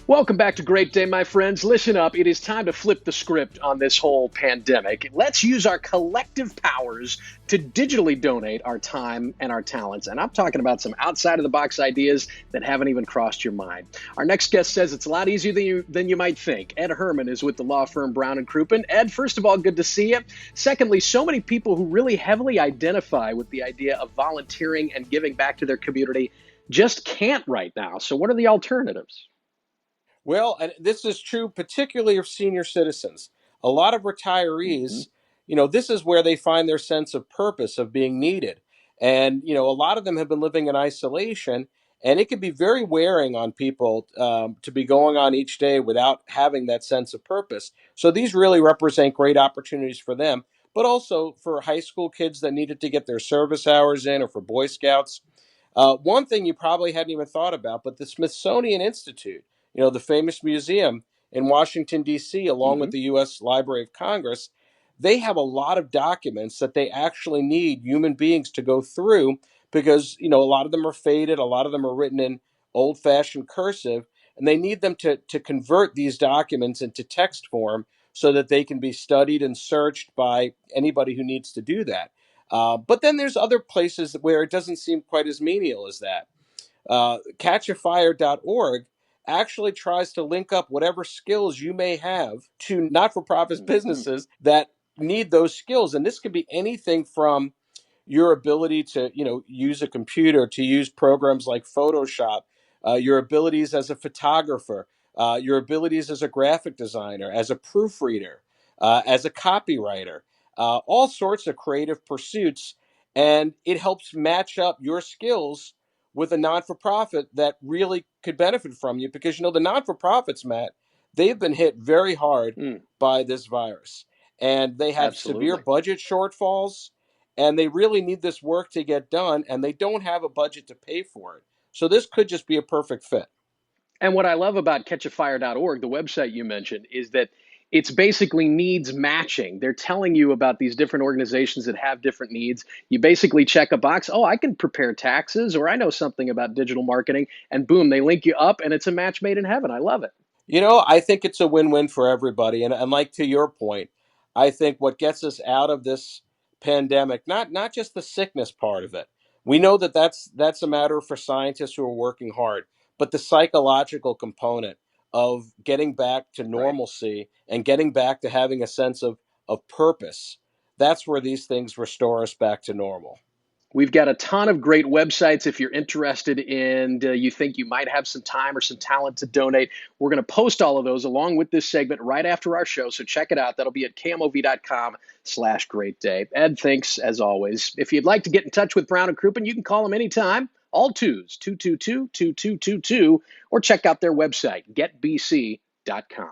Welcome back to Great Day, my friends. Listen up. It is time to flip the script on this whole pandemic. Let's use our collective powers to digitally donate our time and our talents. And I'm talking about some outside of the box ideas that haven't even crossed your mind. Our next guest says it's a lot easier than you might think. Ed Herman is with the law firm Brown and Crouppen. Ed, first of all, good to see you. Secondly, so many people who really heavily identify with the idea of volunteering and giving back to their community just can't right now. So what are the alternatives? Well, and this is true particularly of senior citizens. A lot of Mhm. retirees, this is where they find their sense of purpose of being needed. And, a lot of them have been living in isolation, and it can be very wearing on people to be going on each day without having that sense of purpose. So these really represent great opportunities for them, but also for high school kids that needed to get their service hours in or for Boy Scouts. One thing you probably hadn't even thought about, but the Smithsonian Institute, the famous museum in Washington, D.C., along with Mhm. the U.S. Library of Congress, they have a lot of documents that they actually need human beings to go through because, a lot of them are faded, a lot of them are written in old fashioned cursive, and they need them to convert these documents into text form so that they can be studied and searched by anybody who needs to do that. But then there's other places where it doesn't seem quite as menial as that. Catchafire.org actually tries to link up whatever skills you may have to not for profit Mhm. businesses that need those skills. And this could be anything from your ability to use a computer, to use programs like Photoshop, your abilities as a photographer, your abilities as a graphic designer, as a proofreader, as a copywriter, all sorts of creative pursuits. And it helps match up your skills with a non-for-profit that really could benefit from you, because the non-for-profits, Matt, they've been hit very hard Mm, by this virus, and they have severe absolutely. budget shortfalls, and they really need this work to get done, and they don't have a budget to pay for it. So this could just be a perfect fit. And what I love about catchafire.org, the website you mentioned, is that it's basically needs matching. They're telling you about these different organizations that have different needs. You basically check a box. Oh, I can prepare taxes, or I know something about digital marketing, and boom, they link you up, and it's a match made in heaven. I love it. I think it's a win-win for everybody. And like to your point, I think what gets us out of this pandemic, not just the sickness part of it. We know that that's a matter for scientists who are working hard, but the psychological component of getting back to Right. normalcy and getting back to having a sense of purpose, that's where these things restore us back to normal. We've got a ton of great websites if you're interested and you think you might have some time or some talent to donate. We're going to post all of those along with this segment right after our show. So check it out. That'll be at kmov.com/great day. Ed, thanks as always. If you'd like to get in touch with Brown and Crouppen, you can call them anytime. All twos, 222-2222, or check out their website, getbc.com.